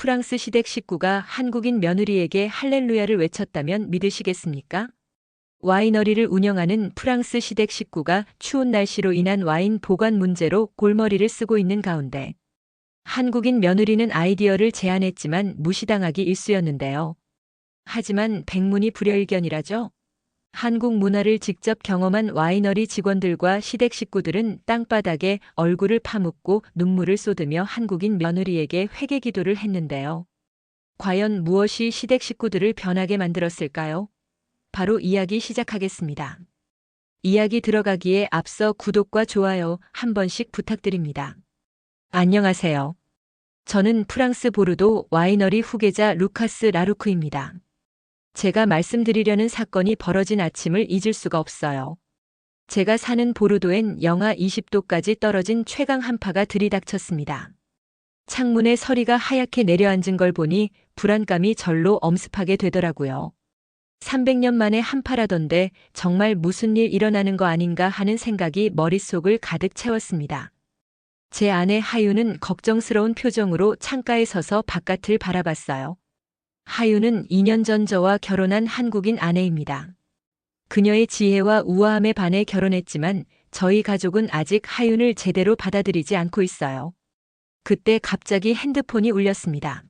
프랑스 시댁 식구가 한국인 며느리에게 할렐루야를 외쳤다면 믿으시겠습니까? 와이너리를 운영하는 프랑스 시댁 식구가 추운 날씨로 인한 와인 보관 문제로 골머리를 쓰고 있는 가운데 한국인 며느리는 아이디어를 제안했지만 무시당하기 일쑤였는데요. 하지만 백문이 불여일견이라죠. 한국 문화를 직접 경험한 와이너리 직원들과 시댁 식구들은 땅바닥에 얼굴을 파묻고 눈물을 쏟으며 한국인 며느리에게 회개 기도를 했는데요. 과연 무엇이 시댁 식구들을 변하게 만들었을까요? 바로 이야기 시작하겠습니다. 이야기 들어가기에 앞서 구독과 좋아요 한 번씩 부탁드립니다. 안녕하세요. 저는 프랑스 보르도 와이너리 후계자 루카스 라루크입니다. 제가 말씀드리려는 사건이 벌어진 아침을 잊을 수가 없어요. 제가 사는 보르도엔 영하 20도까지 떨어진 최강 한파가 들이닥쳤습니다. 창문에 서리가 하얗게 내려앉은 걸 보니 불안감이 절로 엄습하게 되더라고요. 300년 만에 한파라던데 정말 무슨 일 일어나는 거 아닌가 하는 생각이 머릿속을 가득 채웠습니다. 제 아내 하유는 걱정스러운 표정으로 창가에 서서 바깥을 바라봤어요. 하유는 2년 전 저와 결혼한 한국인 아내입니다. 그녀의 지혜와 우아함에 반해 결혼했지만 저희 가족은 아직 하윤을 제대로 받아들이지 않고 있어요. 그때 갑자기 핸드폰이 울렸습니다.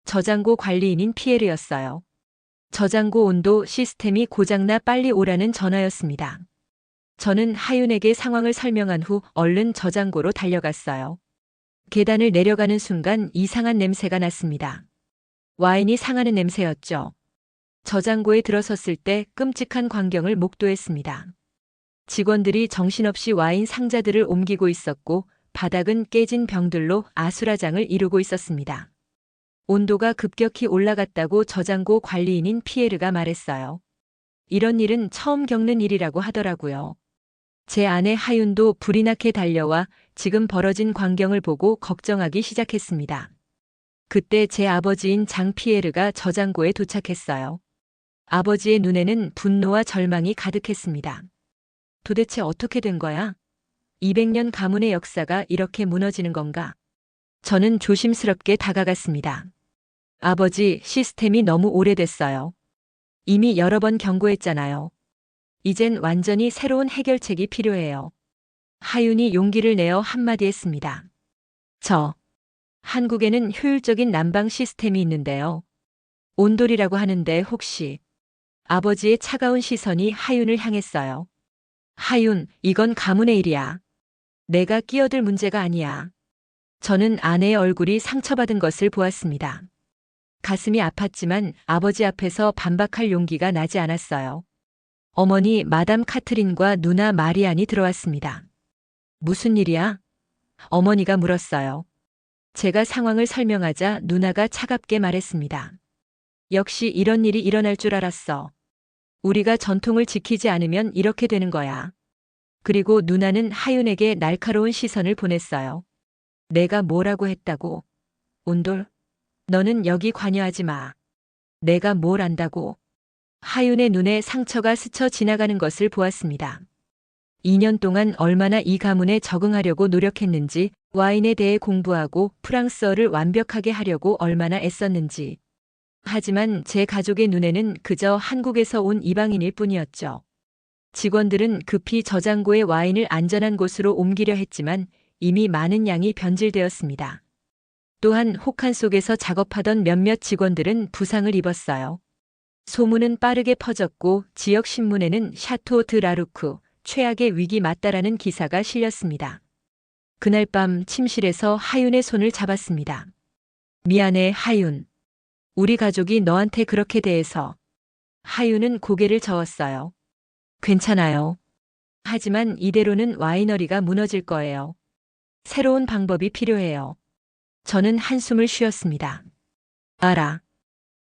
저장고 관리인인 피에르였어요. 저장고 온도 시스템이 고장나 빨리 오라는 전화였습니다. 저는 하윤에게 상황을 설명한 후 얼른 저장고로 달려갔어요. 계단을 내려가는 순간 이상한 냄새가 났습니다. 와인이 상하는 냄새였죠. 저장고에 들어섰을 때 끔찍한 광경을 목도했습니다. 직원들이 정신없이 와인 상자들을 옮기고 있었고 바닥은 깨진 병들로 아수라장을 이루고 있었습니다. 온도가 급격히 올라갔다고 저장고 관리인인 피에르가 말했어요. 이런 일은 처음 겪는 일이라고 하더라고요. 제 아내 하윤도 불이 나게 달려와 지금 벌어진 광경을 보고 걱정하기 시작했습니다. 그때 제 아버지인 장 피에르가 저장고에 도착했어요. 아버지의 눈에는 분노와 절망이 가득했습니다. 도대체 어떻게 된 거야? 200년 가문의 역사가 이렇게 무너지는 건가? 저는 조심스럽게 다가갔습니다. 아버지, 시스템이 너무 오래됐어요. 이미 여러 번 경고했잖아요. 이젠 완전히 새로운 해결책이 필요해요. 하윤이 용기를 내어 한마디 했습니다. 한국에는 효율적인 난방 시스템이 있는데요. 온돌이라고 하는데 혹시... 아버지의 차가운 시선이 하윤을 향했어요. 하윤, 이건 가문의 일이야. 내가 끼어들 문제가 아니야. 저는 아내의 얼굴이 상처받은 것을 보았습니다. 가슴이 아팠지만 아버지 앞에서 반박할 용기가 나지 않았어요. 어머니 마담 카트린과 누나 마리안이 들어왔습니다. 무슨 일이야? 어머니가 물었어요. 제가 상황을 설명하자 누나가 차갑게 말했습니다. 역시 이런 일이 일어날 줄 알았어. 우리가 전통을 지키지 않으면 이렇게 되는 거야. 그리고 누나는 하윤에게 날카로운 시선을 보냈어요. 내가 뭐라고 했다고? 온돌? 너는 여기 관여하지 마. 내가 뭘 안다고? 하윤의 눈에 상처가 스쳐 지나가는 것을 보았습니다. 2년 동안 얼마나 이 가문에 적응하려고 노력했는지, 와인에 대해 공부하고 프랑스어를 완벽하게 하려고 얼마나 애썼는지. 하지만 제 가족의 눈에는 그저 한국에서 온 이방인일 뿐이었죠. 직원들은 급히 저장고의 와인을 안전한 곳으로 옮기려 했지만 이미 많은 양이 변질되었습니다. 또한 혹한 속에서 작업하던 몇몇 직원들은 부상을 입었어요. 소문은 빠르게 퍼졌고 지역 신문에는 샤토 드 라루크, 최악의 위기 맞다라는 기사가 실렸습니다. 그날 밤 침실에서 하윤의 손을 잡았습니다. 미안해, 하윤. 우리 가족이 너한테 그렇게 대해서. 하윤은 고개를 저었어요. 괜찮아요. 하지만 이대로는 와이너리가 무너질 거예요. 새로운 방법이 필요해요. 저는 한숨을 쉬었습니다. 알아.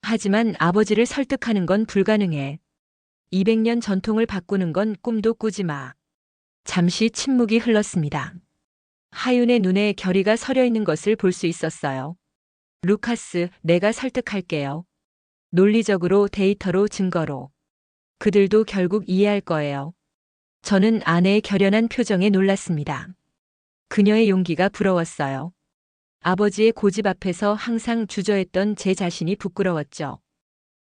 하지만 아버지를 설득하는 건 불가능해. 200년 전통을 바꾸는 건 꿈도 꾸지 마. 잠시 침묵이 흘렀습니다. 하윤의 눈에 결의가 서려 있는 것을 볼 수 있었어요. 루카스, 내가 설득할게요. 논리적으로, 데이터로, 증거로. 그들도 결국 이해할 거예요. 저는 아내의 결연한 표정에 놀랐습니다. 그녀의 용기가 부러웠어요. 아버지의 고집 앞에서 항상 주저했던 제 자신이 부끄러웠죠.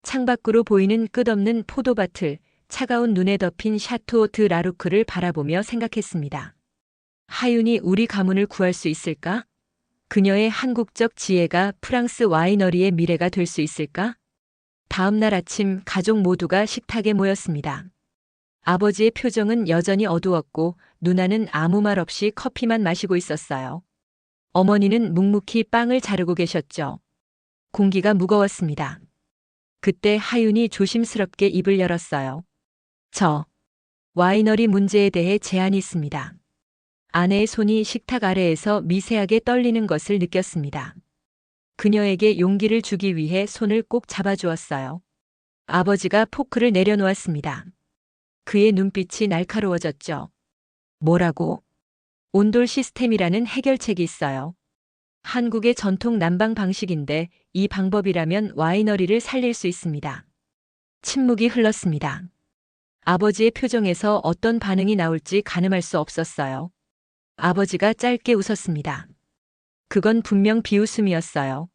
창밖으로 보이는 끝없는 포도밭을 차가운 눈에 덮인 샤토 드 라루크를 바라보며 생각했습니다. 하윤이 우리 가문을 구할 수 있을까? 그녀의 한국적 지혜가 프랑스 와이너리의 미래가 될 수 있을까? 다음 날 아침 가족 모두가 식탁에 모였습니다. 아버지의 표정은 여전히 어두웠고 누나는 아무 말 없이 커피만 마시고 있었어요. 어머니는 묵묵히 빵을 자르고 계셨죠. 공기가 무거웠습니다. 그때 하윤이 조심스럽게 입을 열었어요. 저 와이너리 문제에 대해 제안이 있습니다. 아내의 손이 식탁 아래에서 미세하게 떨리는 것을 느꼈습니다. 그녀에게 용기를 주기 위해 손을 꼭 잡아주었어요. 아버지가 포크를 내려놓았습니다. 그의 눈빛이 날카로워졌죠. 뭐라고? 온돌 시스템이라는 해결책이 있어요. 한국의 전통 난방 방식인데 이 방법이라면 와이너리를 살릴 수 있습니다. 침묵이 흘렀습니다. 아버지의 표정에서 어떤 반응이 나올지 가늠할 수 없었어요. 아버지가 짧게 웃었습니다. 그건 분명 비웃음이었어요.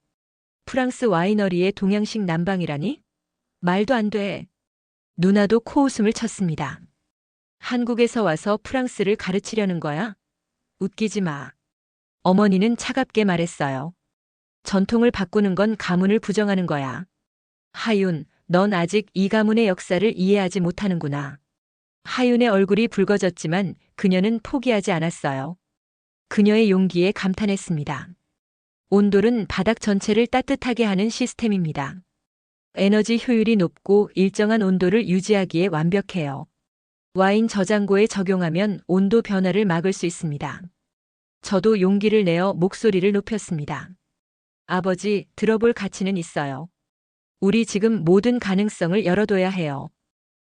프랑스 와이너리의 동양식 난방이라니? 말도 안 돼. 누나도 코웃음을 쳤습니다. 한국에서 와서 프랑스를 가르치려는 거야? 웃기지 마. 어머니는 차갑게 말했어요. 전통을 바꾸는 건 가문을 부정하는 거야. 하윤, 넌 아직 이 가문의 역사를 이해하지 못하는구나. 하윤의 얼굴이 붉어졌지만 그녀는 포기하지 않았어요. 그녀의 용기에 감탄했습니다. 온돌은 바닥 전체를 따뜻하게 하는 시스템입니다. 에너지 효율이 높고 일정한 온도를 유지하기에 완벽해요. 와인 저장고에 적용하면 온도 변화를 막을 수 있습니다. 저도 용기를 내어 목소리를 높였습니다. 아버지, 들어볼 가치는 있어요. 우리 지금 모든 가능성을 열어둬야 해요.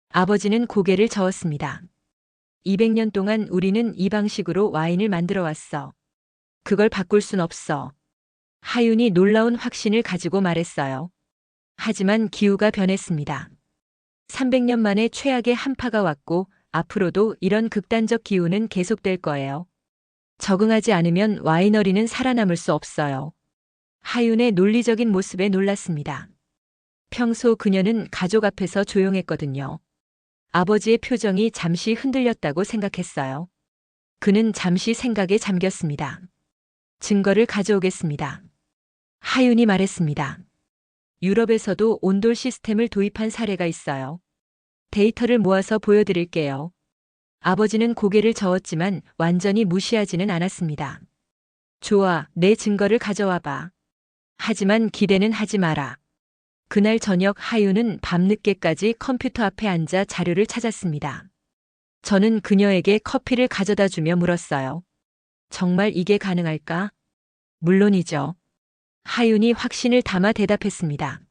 아버지는 고개를 저었습니다. 200년 동안 우리는 이 방식으로 와인을 만들어 왔어. 그걸 바꿀 순 없어. 하윤이 놀라운 확신을 가지고 말했어요. 하지만 기후가 변했습니다. 300년 만에 최악의 한파가 왔고 앞으로도 이런 극단적 기후는 계속될 거예요. 적응하지 않으면 와이너리는 살아남을 수 없어요. 하윤의 논리적인 모습에 놀랐습니다. 평소 그녀는 가족 앞에서 조용했거든요. 아버지의 표정이 잠시 흔들렸다고 생각했어요. 그는 잠시 생각에 잠겼습니다. 증거를 가져오겠습니다. 하윤이 말했습니다. 유럽에서도 온돌 시스템을 도입한 사례가 있어요. 데이터를 모아서 보여드릴게요. 아버지는 고개를 저었지만 완전히 무시하지는 않았습니다. 좋아, 내 증거를 가져와 봐. 하지만 기대는 하지 마라. 그날 저녁 하윤은 밤늦게까지 컴퓨터 앞에 앉아 자료를 찾았습니다. 저는 그녀에게 커피를 가져다 주며 물었어요. 정말 이게 가능할까? 물론이죠. 하윤이 확신을 담아 대답했습니다.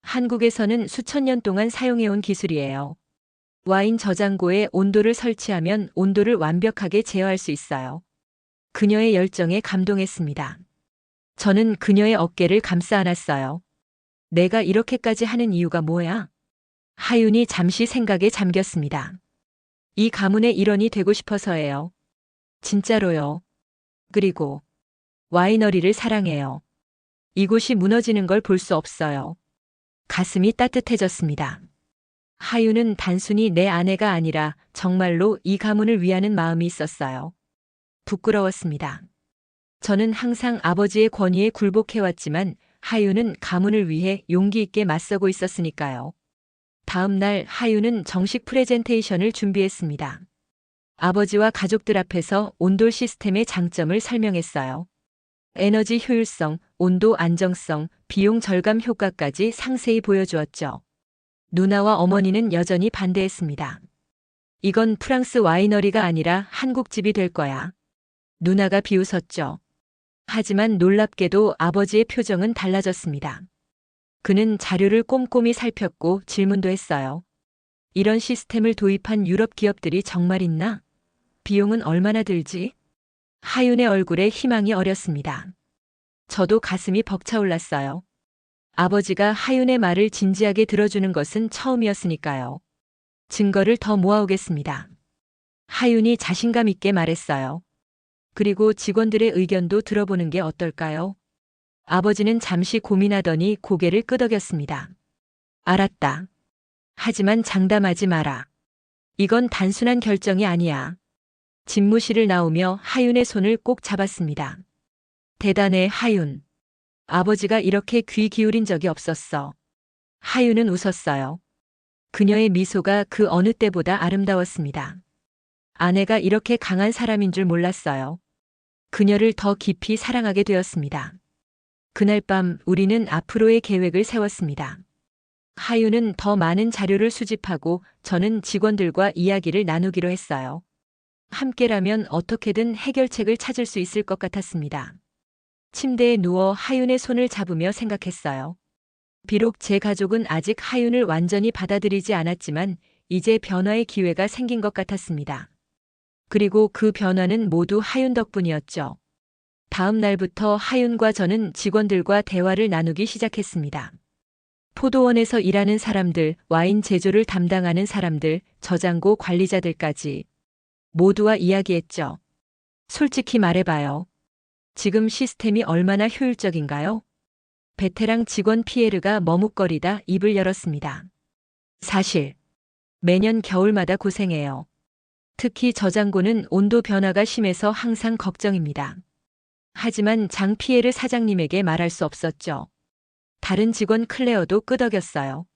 한국에서는 수천 년 동안 사용해온 기술이에요. 와인 저장고에 온도를 설치하면 온도를 완벽하게 제어할 수 있어요. 그녀의 열정에 감동했습니다. 저는 그녀의 어깨를 감싸 안았어요. 내가 이렇게까지 하는 이유가 뭐야? 하윤이 잠시 생각에 잠겼습니다. 이 가문의 일원이 되고 싶어서예요. 진짜로요. 그리고 와이너리를 사랑해요. 이곳이 무너지는 걸 볼 수 없어요. 가슴이 따뜻해졌습니다. 하윤은 단순히 내 아내가 아니라 정말로 이 가문을 위하는 마음이 있었어요. 부끄러웠습니다. 저는 항상 아버지의 권위에 굴복해왔지만 하윤은 가문을 위해 용기 있게 맞서고 있었으니까요. 다음 날 하윤은 정식 프레젠테이션을 준비했습니다. 아버지와 가족들 앞에서 온돌 시스템의 장점을 설명했어요. 에너지 효율성, 온도 안정성, 비용 절감 효과까지 상세히 보여주었죠. 누나와 어머니는 여전히 반대했습니다. 이건 프랑스 와이너리가 아니라 한국집이 될 거야. 누나가 비웃었죠. 하지만 놀랍게도 아버지의 표정은 달라졌습니다. 그는 자료를 꼼꼼히 살폈고 질문도 했어요. 이런 시스템을 도입한 유럽 기업들이 정말 있나? 비용은 얼마나 들지? 하윤의 얼굴에 희망이 어렸습니다. 저도 가슴이 벅차올랐어요. 아버지가 하윤의 말을 진지하게 들어주는 것은 처음이었으니까요. 증거를 더 모아오겠습니다. 하윤이 자신감 있게 말했어요. 그리고 직원들의 의견도 들어보는 게 어떨까요? 아버지는 잠시 고민하더니 고개를 끄덕였습니다. 알았다. 하지만 장담하지 마라. 이건 단순한 결정이 아니야. 집무실을 나오며 하윤의 손을 꼭 잡았습니다. 대단해, 하윤. 아버지가 이렇게 귀 기울인 적이 없었어. 하윤은 웃었어요. 그녀의 미소가 그 어느 때보다 아름다웠습니다. 아내가 이렇게 강한 사람인 줄 몰랐어요. 그녀를 더 깊이 사랑하게 되었습니다. 그날 밤 우리는 앞으로의 계획을 세웠습니다. 하윤은 더 많은 자료를 수집하고 저는 직원들과 이야기를 나누기로 했어요. 함께라면 어떻게든 해결책을 찾을 수 있을 것 같았습니다. 침대에 누워 하윤의 손을 잡으며 생각했어요. 비록 제 가족은 아직 하윤을 완전히 받아들이지 않았지만 이제 변화의 기회가 생긴 것 같았습니다. 그리고 그 변화는 모두 하윤 덕분이었죠. 다음 날부터 하윤과 저는 직원들과 대화를 나누기 시작했습니다. 포도원에서 일하는 사람들, 와인 제조를 담당하는 사람들, 저장고 관리자들까지 모두와 이야기했죠. 솔직히 말해봐요. 지금 시스템이 얼마나 효율적인가요? 베테랑 직원 피에르가 머뭇거리다 입을 열었습니다. 사실 매년 겨울마다 고생해요. 특히 저장고는 온도 변화가 심해서 항상 걱정입니다. 하지만 장 피에르 사장님에게 말할 수 없었죠. 다른 직원 클레어도 끄덕였어요.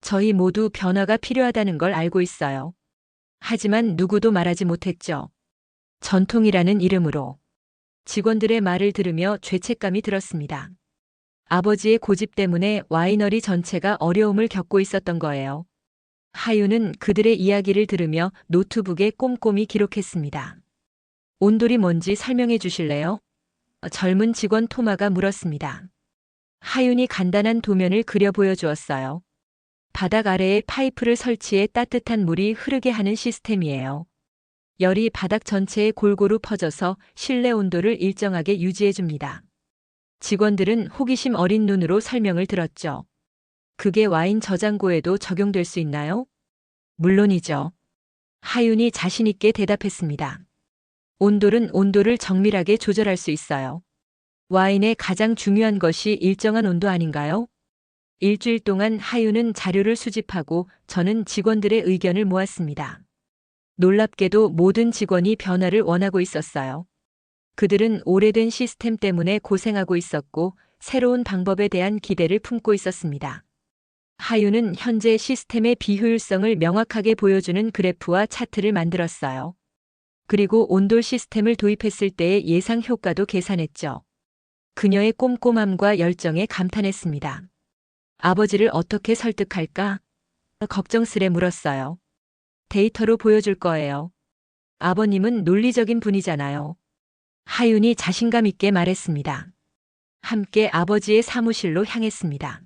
저희 모두 변화가 필요하다는 걸 알고 있어요. 하지만 누구도 말하지 못했죠. 전통이라는 이름으로. 직원들의 말을 들으며 죄책감이 들었습니다. 아버지의 고집 때문에 와이너리 전체가 어려움을 겪고 있었던 거예요. 하윤은 그들의 이야기를 들으며 노트북에 꼼꼼히 기록했습니다. 온돌이 뭔지 설명해 주실래요? 젊은 직원 토마가 물었습니다. 하윤이 간단한 도면을 그려 보여주었어요. 바닥 아래에 파이프를 설치해 따뜻한 물이 흐르게 하는 시스템이에요. 열이 바닥 전체에 골고루 퍼져서 실내 온도를 일정하게 유지해 줍니다. 직원들은 호기심 어린 눈으로 설명을 들었죠. 그게 와인 저장고에도 적용될 수 있나요? 물론이죠. 하윤이 자신 있게 대답했습니다. 온돌은 온도를 정밀하게 조절할 수 있어요. 와인의 가장 중요한 것이 일정한 온도 아닌가요? 일주일 동안 하윤은 자료를 수집하고 저는 직원들의 의견을 모았습니다. 놀랍게도 모든 직원이 변화를 원하고 있었어요. 그들은 오래된 시스템 때문에 고생하고 있었고 새로운 방법에 대한 기대를 품고 있었습니다. 하윤은 현재 시스템의 비효율성을 명확하게 보여주는 그래프와 차트를 만들었어요. 그리고 온돌 시스템을 도입했을 때의 예상 효과도 계산했죠. 그녀의 꼼꼼함과 열정에 감탄했습니다. 아버지를 어떻게 설득할까? 걱정스레 물었어요. 데이터로 보여줄 거예요. 아버님은 논리적인 분이잖아요. 하윤이 자신감 있게 말했습니다. 함께 아버지의 사무실로 향했습니다.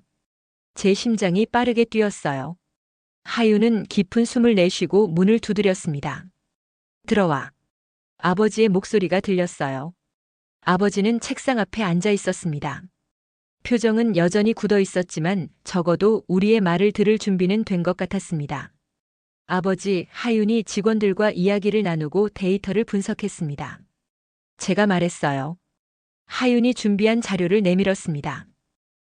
제 심장이 빠르게 뛰었어요. 하윤은 깊은 숨을 내쉬고 문을 두드렸습니다. 들어와. 아버지의 목소리가 들렸어요. 아버지는 책상 앞에 앉아 있었습니다. 표정은 여전히 굳어 있었지만 적어도 우리의 말을 들을 준비는 된 것 같았습니다. 아버지, 하윤이 직원들과 이야기를 나누고 데이터를 분석했습니다. 제가 말했어요. 하윤이 준비한 자료를 내밀었습니다.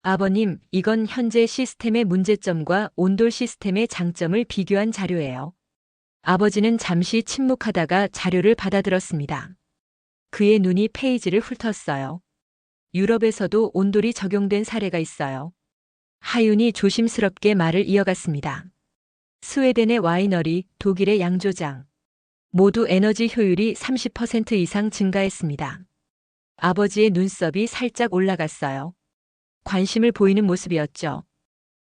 아버님, 이건 현재 시스템의 문제점과 온돌 시스템의 장점을 비교한 자료예요. 아버지는 잠시 침묵하다가 자료를 받아들었습니다. 그의 눈이 페이지를 훑었어요. 유럽에서도 온돌이 적용된 사례가 있어요. 하윤이 조심스럽게 말을 이어갔습니다. 스웨덴의 와이너리, 독일의 양조장. 모두 에너지 효율이 30% 이상 증가했습니다. 아버지의 눈썹이 살짝 올라갔어요. 관심을 보이는 모습이었죠.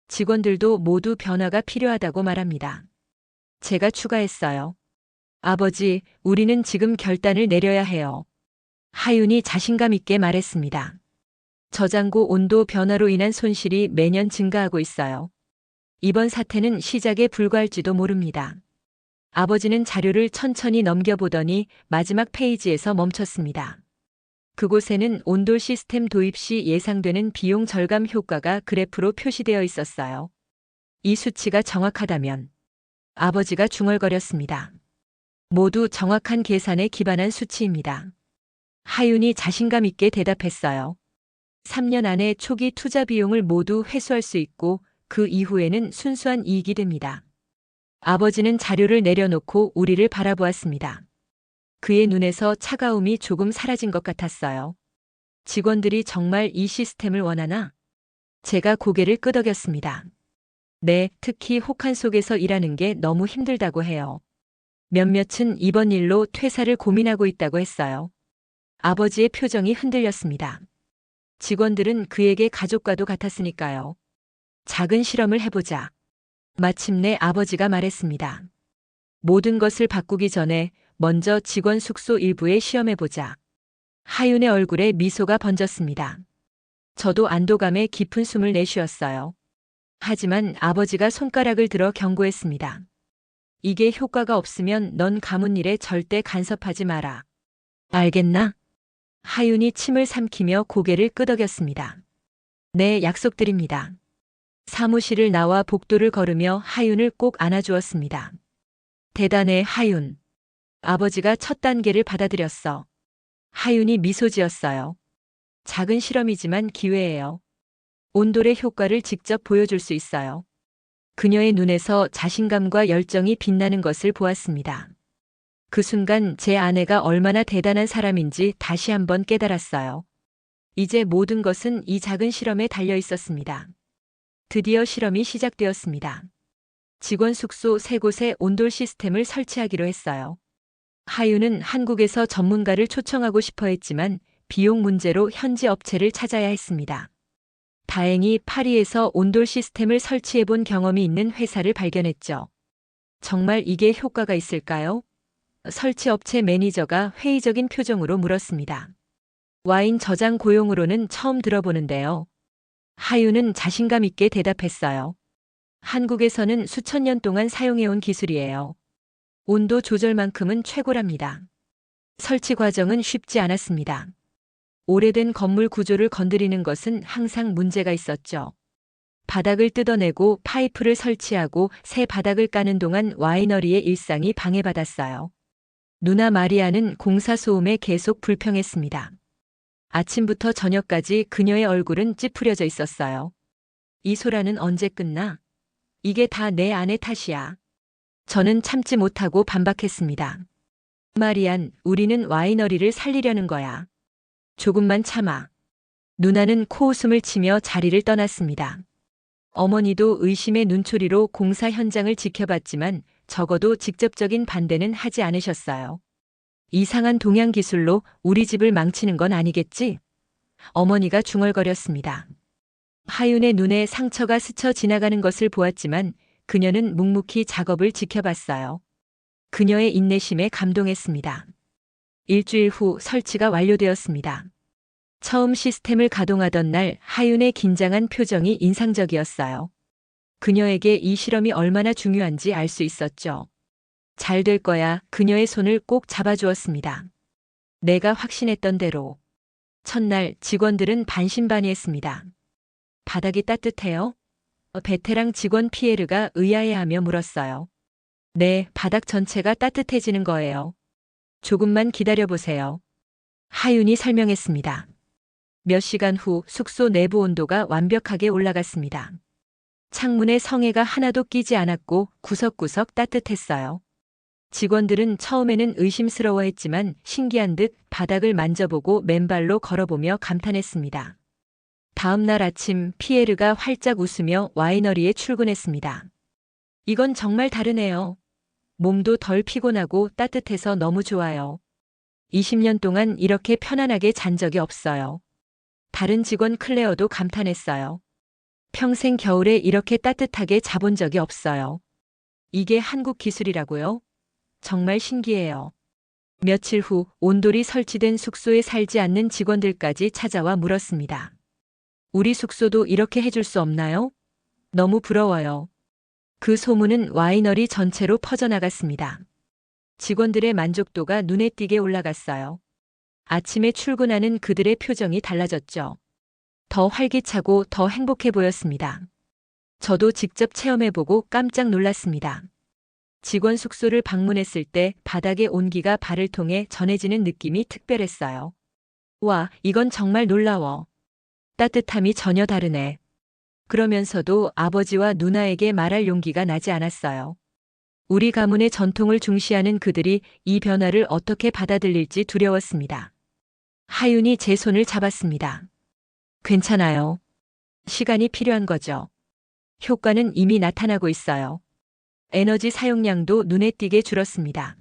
직원들도 모두 변화가 필요하다고 말합니다. 제가 추가했어요. 아버지, 우리는 지금 결단을 내려야 해요. 하윤이 자신감 있게 말했습니다. 저장고 온도 변화로 인한 손실이 매년 증가하고 있어요. 이번 사태는 시작에 불과할지도 모릅니다. 아버지는 자료를 천천히 넘겨보더니 마지막 페이지에서 멈췄습니다. 그곳에는 온돌 시스템 도입 시 예상되는 비용 절감 효과가 그래프로 표시되어 있었어요. 이 수치가 정확하다면 아버지가 중얼거렸습니다. 모두 정확한 계산에 기반한 수치입니다. 하윤이 자신감 있게 대답했어요. 3년 안에 초기 투자 비용을 모두 회수할 수 있고 그 이후에는 순수한 이익이 됩니다. 아버지는 자료를 내려놓고 우리를 바라보았습니다. 그의 눈에서 차가움이 조금 사라진 것 같았어요. 직원들이 정말 이 시스템을 원하나? 제가 고개를 끄덕였습니다. 네, 특히 혹한 속에서 일하는 게 너무 힘들다고 해요. 몇몇은 이번 일로 퇴사를 고민하고 있다고 했어요. 아버지의 표정이 흔들렸습니다. 직원들은 그에게 가족과도 같았으니까요. 작은 실험을 해보자. 마침내 아버지가 말했습니다. 모든 것을 바꾸기 전에 먼저 직원 숙소 일부에 시험해보자. 하윤의 얼굴에 미소가 번졌습니다. 저도 안도감에 깊은 숨을 내쉬었어요. 하지만 아버지가 손가락을 들어 경고했습니다. 이게 효과가 없으면 넌 가문 일에 절대 간섭하지 마라. 알겠나? 하윤이 침을 삼키며 고개를 끄덕였습니다. 네, 약속드립니다. 사무실을 나와 복도를 걸으며 하윤을 꼭 안아주었습니다. 대단해, 하윤. 아버지가 첫 단계를 받아들였어. 하윤이 미소 지었어요. 작은 실험이지만 기회예요. 온돌의 효과를 직접 보여줄 수 있어요. 그녀의 눈에서 자신감과 열정이 빛나는 것을 보았습니다. 그 순간 제 아내가 얼마나 대단한 사람인지 다시 한번 깨달았어요. 이제 모든 것은 이 작은 실험에 달려 있었습니다. 드디어 실험이 시작되었습니다. 직원 숙소 3곳에 온돌 시스템을 설치하기로 했어요. 하윤은 한국에서 전문가를 초청하고 싶어 했지만 비용 문제로 현지 업체를 찾아야 했습니다. 다행히 파리에서 온돌 시스템을 설치해 본 경험이 있는 회사를 발견했죠. 정말 이게 효과가 있을까요? 설치 업체 매니저가 회의적인 표정으로 물었습니다. 와인 저장 고용으로는 처음 들어보는데요. 하윤은 자신감 있게 대답했어요. 한국에서는 수천 년 동안 사용해온 기술이에요. 온도 조절만큼은 최고랍니다. 설치 과정은 쉽지 않았습니다. 오래된 건물 구조를 건드리는 것은 항상 문제가 있었죠. 바닥을 뜯어내고 파이프를 설치하고 새 바닥을 까는 동안 와이너리의 일상이 방해받았어요. 누나 마리아는 공사 소음에 계속 불평했습니다. 아침부터 저녁까지 그녀의 얼굴은 찌푸려져 있었어요. 이 소라는 언제 끝나? 이게 다 내 아내 탓이야. 저는 참지 못하고 반박했습니다. 마리안, 우리는 와이너리를 살리려는 거야. 조금만 참아. 누나는 코웃음을 치며 자리를 떠났습니다. 어머니도 의심의 눈초리로 공사 현장을 지켜봤지만 적어도 직접적인 반대는 하지 않으셨어요. 이상한 동양 기술로 우리 집을 망치는 건 아니겠지? 어머니가 중얼거렸습니다. 하윤의 눈에 상처가 스쳐 지나가는 것을 보았지만 그녀는 묵묵히 작업을 지켜봤어요. 그녀의 인내심에 감동했습니다. 일주일 후 설치가 완료되었습니다. 처음 시스템을 가동하던 날 하윤의 긴장한 표정이 인상적이었어요. 그녀에게 이 실험이 얼마나 중요한지 알 수 있었죠. 잘 될 거야. 그녀의 손을 꼭 잡아주었습니다. 내가 확신했던 대로. 첫날 직원들은 반신반의했습니다. 바닥이 따뜻해요? 베테랑 직원 피에르가 의아해하며 물었어요. 네, 바닥 전체가 따뜻해지는 거예요. 조금만 기다려보세요. 하윤이 설명했습니다. 몇 시간 후 숙소 내부 온도가 완벽하게 올라갔습니다. 창문에 성에가 하나도 끼지 않았고 구석구석 따뜻했어요. 직원들은 처음에는 의심스러워했지만 신기한 듯 바닥을 만져보고 맨발로 걸어보며 감탄했습니다. 다음 날 아침 피에르가 활짝 웃으며 와이너리에 출근했습니다. 이건 정말 다르네요. 몸도 덜 피곤하고 따뜻해서 너무 좋아요. 20년 동안 이렇게 편안하게 잔 적이 없어요. 다른 직원 클레어도 감탄했어요. 평생 겨울에 이렇게 따뜻하게 자본 적이 없어요. 이게 한국 기술이라고요? 정말 신기해요. 며칠 후 온돌이 설치된 숙소에 살지 않는 직원들까지 찾아와 물었습니다. 우리 숙소도 이렇게 해줄 수 없나요? 너무 부러워요. 그 소문은 와이너리 전체로 퍼져나갔습니다. 직원들의 만족도가 눈에 띄게 올라갔어요. 아침에 출근하는 그들의 표정이 달라졌죠. 더 활기차고 더 행복해 보였습니다. 저도 직접 체험해보고 깜짝 놀랐습니다. 직원 숙소를 방문했을 때 바닥의 온기가 발을 통해 전해지는 느낌이 특별했어요. 와, 이건 정말 놀라워. 따뜻함이 전혀 다르네. 그러면서도 아버지와 누나에게 말할 용기가 나지 않았어요. 우리 가문의 전통을 중시하는 그들이 이 변화를 어떻게 받아들일지 두려웠습니다. 하윤이 제 손을 잡았습니다. 괜찮아요. 시간이 필요한 거죠. 효과는 이미 나타나고 있어요. 에너지 사용량도 눈에 띄게 줄었습니다.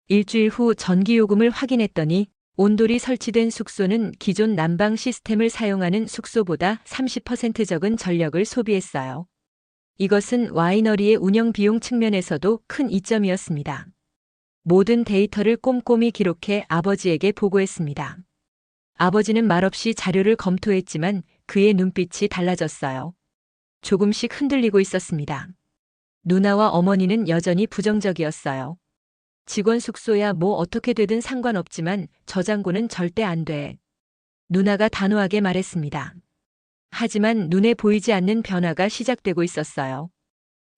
일주일 후 전기요금을 확인했더니 온돌이 설치된 숙소는 기존 난방 시스템을 사용하는 숙소보다 30% 적은 전력을 소비했어요. 이것은 와이너리의 운영 비용 측면에서도 큰 이점이었습니다. 모든 데이터를 꼼꼼히 기록해 아버지에게 보고했습니다. 아버지는 말없이 자료를 검토했지만 그의 눈빛이 달라졌어요. 조금씩 흔들리고 있었습니다. 누나와 어머니는 여전히 부정적이었어요. 직원 숙소야 뭐 어떻게 되든 상관없지만 저장고는 절대 안 돼. 누나가 단호하게 말했습니다. 하지만 눈에 보이지 않는 변화가 시작되고 있었어요.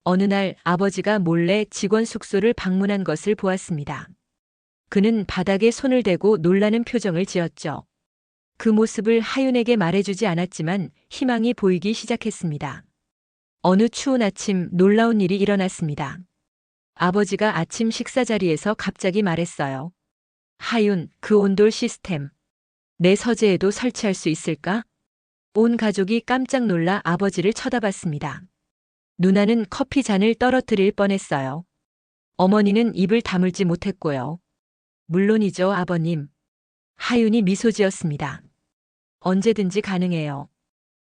어느 날 아버지가 몰래 직원 숙소를 방문한 것을 보았습니다. 그는 바닥에 손을 대고 놀라는 표정을 지었죠. 그 모습을 하윤에게 말해주지 않았지만 희망이 보이기 시작했습니다. 어느 추운 아침 놀라운 일이 일어났습니다. 아버지가 아침 식사 자리에서 갑자기 말했어요. 하윤, 그 온돌 시스템. 내 서재에도 설치할 수 있을까? 온 가족이 깜짝 놀라 아버지를 쳐다봤습니다. 누나는 커피 잔을 떨어뜨릴 뻔했어요. 어머니는 입을 다물지 못했고요. 물론이죠, 아버님. 하윤이 미소 지었습니다. 언제든지 가능해요.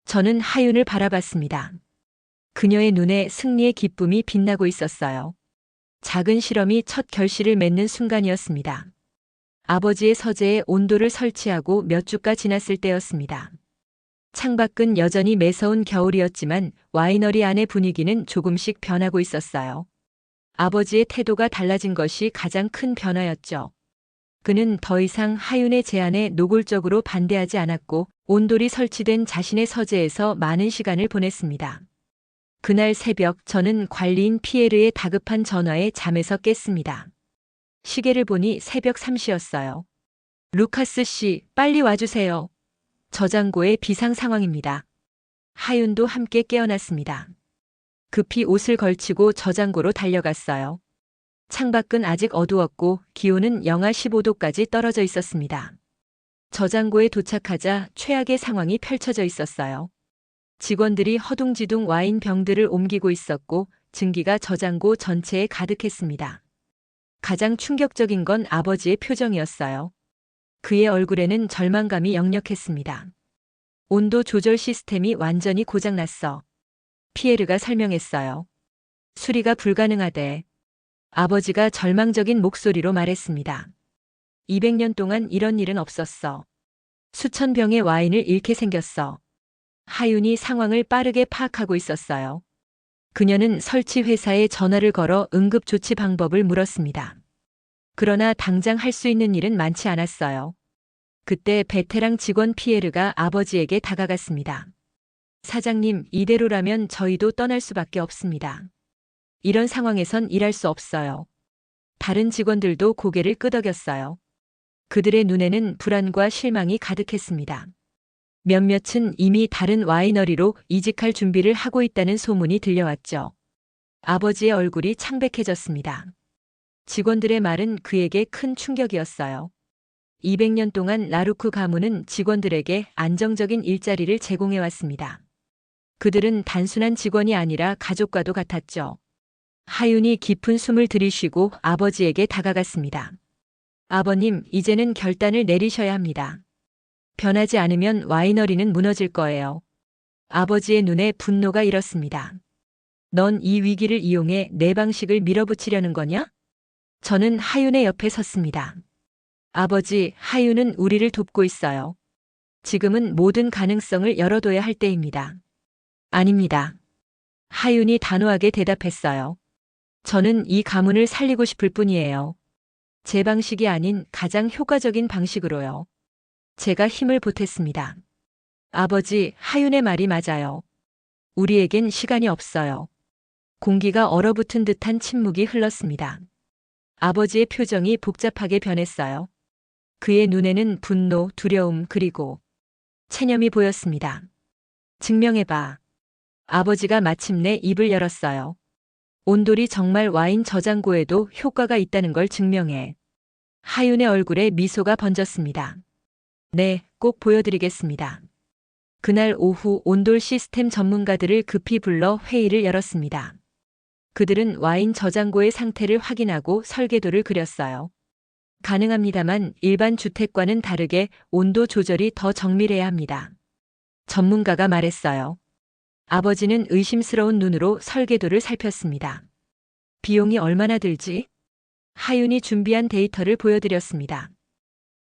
저는 하윤을 바라봤습니다. 그녀의 눈에 승리의 기쁨이 빛나고 있었어요. 작은 실험이 첫 결실을 맺는 순간이었습니다. 아버지의 서재에 온도를 설치하고 몇 주가 지났을 때였습니다. 창밖은 여전히 매서운 겨울이었지만 와이너리 안의 분위기는 조금씩 변하고 있었어요. 아버지의 태도가 달라진 것이 가장 큰 변화였죠. 그는 더 이상 하윤의 제안에 노골적으로 반대하지 않았고 온돌이 설치된 자신의 서재에서 많은 시간을 보냈습니다. 그날 새벽 저는 관리인 피에르의 다급한 전화에 잠에서 깼습니다. 시계를 보니 새벽 3시였어요. 루카스 씨, 빨리 와주세요. 저장고의 비상 상황입니다. 하윤도 함께 깨어났습니다. 급히 옷을 걸치고 저장고로 달려갔어요. 창밖은 아직 어두웠고 기온은 영하 15도까지 떨어져 있었습니다. 저장고에 도착하자 최악의 상황이 펼쳐져 있었어요. 직원들이 허둥지둥 와인 병들을 옮기고 있었고 증기가 저장고 전체에 가득했습니다. 가장 충격적인 건 아버지의 표정이었어요. 그의 얼굴에는 절망감이 역력했습니다. 온도 조절 시스템이 완전히 고장났어. 피에르가 설명했어요. 수리가 불가능하대. 아버지가 절망적인 목소리로 말했습니다. 200년 동안 이런 일은 없었어. 수천 병의 와인을 잃게 생겼어. 하윤이 상황을 빠르게 파악하고 있었어요. 그녀는 설치 회사에 전화를 걸어 응급 조치 방법을 물었습니다. 그러나 당장 할 수 있는 일은 많지 않았어요. 그때 베테랑 직원 피에르가 아버지에게 다가갔습니다. 사장님, 이대로라면 저희도 떠날 수밖에 없습니다. 이런 상황에선 일할 수 없어요. 다른 직원들도 고개를 끄덕였어요. 그들의 눈에는 불안과 실망이 가득했습니다. 몇몇은 이미 다른 와이너리로 이직할 준비를 하고 있다는 소문이 들려왔죠. 아버지의 얼굴이 창백해졌습니다. 직원들의 말은 그에게 큰 충격이었어요. 200년 동안 라루크 가문은 직원들에게 안정적인 일자리를 제공해왔습니다. 그들은 단순한 직원이 아니라 가족과도 같았죠. 하윤이 깊은 숨을 들이쉬고 아버지에게 다가갔습니다. 아버님, 이제는 결단을 내리셔야 합니다. 변하지 않으면 와이너리는 무너질 거예요. 아버지의 눈에 분노가 일었습니다. 넌 이 위기를 이용해 내 방식을 밀어붙이려는 거냐? 저는 하윤의 옆에 섰습니다. 아버지, 하윤은 우리를 돕고 있어요. 지금은 모든 가능성을 열어둬야 할 때입니다. 아닙니다. 하윤이 단호하게 대답했어요. 저는 이 가문을 살리고 싶을 뿐이에요. 제 방식이 아닌 가장 효과적인 방식으로요. 제가 힘을 보탰습니다. 아버지, 하윤의 말이 맞아요. 우리에겐 시간이 없어요. 공기가 얼어붙은 듯한 침묵이 흘렀습니다. 아버지의 표정이 복잡하게 변했어요. 그의 눈에는 분노, 두려움 그리고 체념이 보였습니다. 증명해봐. 아버지가 마침내 입을 열었어요. 온돌이 정말 와인 저장고에도 효과가 있다는 걸 증명해. 하윤의 얼굴에 미소가 번졌습니다. 네, 꼭 보여드리겠습니다. 그날 오후 온돌 시스템 전문가들을 급히 불러 회의를 열었습니다. 그들은 와인 저장고의 상태를 확인하고 설계도를 그렸어요. 가능합니다만 일반 주택과는 다르게 온도 조절이 더 정밀해야 합니다. 전문가가 말했어요. 아버지는 의심스러운 눈으로 설계도를 살폈습니다. 비용이 얼마나 들지? 하윤이 준비한 데이터를 보여드렸습니다.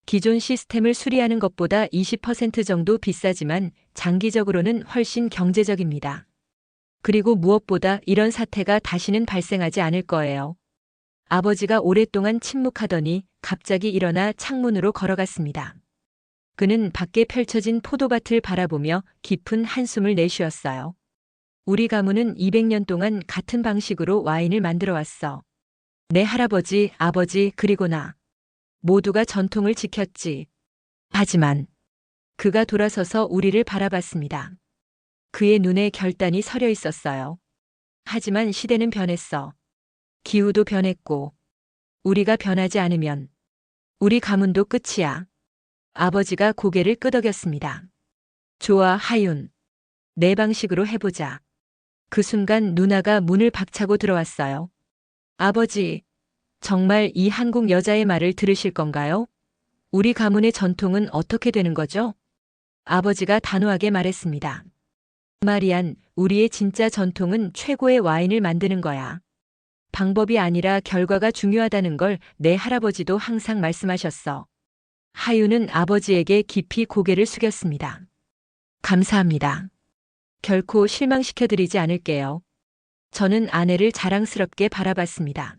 기존 시스템을 수리하는 것보다 20% 정도 비싸지만 장기적으로는 훨씬 경제적입니다. 그리고 무엇보다 이런 사태가 다시는 발생하지 않을 거예요. 아버지가 오랫동안 침묵하더니 갑자기 일어나 창문으로 걸어갔습니다. 그는 밖에 펼쳐진 포도밭을 바라보며 깊은 한숨을 내쉬었어요. 우리 가문은 200년 동안 같은 방식으로 와인을 만들어 왔어. 내 할아버지, 아버지, 그리고 나. 모두가 전통을 지켰지. 하지만 그가 돌아서서 우리를 바라봤습니다. 그의 눈에 결단이 서려 있었어요. 하지만 시대는 변했어. 기후도 변했고 우리가 변하지 않으면 우리 가문도 끝이야. 아버지가 고개를 끄덕였습니다. 좋아, 하윤. 내 방식으로 해보자. 그 순간 누나가 문을 박차고 들어왔어요. 아버지, 정말 이 한국 여자의 말을 들으실 건가요? 우리 가문의 전통은 어떻게 되는 거죠? 아버지가 단호하게 말했습니다. 마리안, 우리의 진짜 전통은 최고의 와인을 만드는 거야. 방법이 아니라 결과가 중요하다는 걸 내 할아버지도 항상 말씀하셨어. 하윤은 아버지에게 깊이 고개를 숙였습니다. 감사합니다. 결코 실망시켜드리지 않을게요. 저는 아내를 자랑스럽게 바라봤습니다.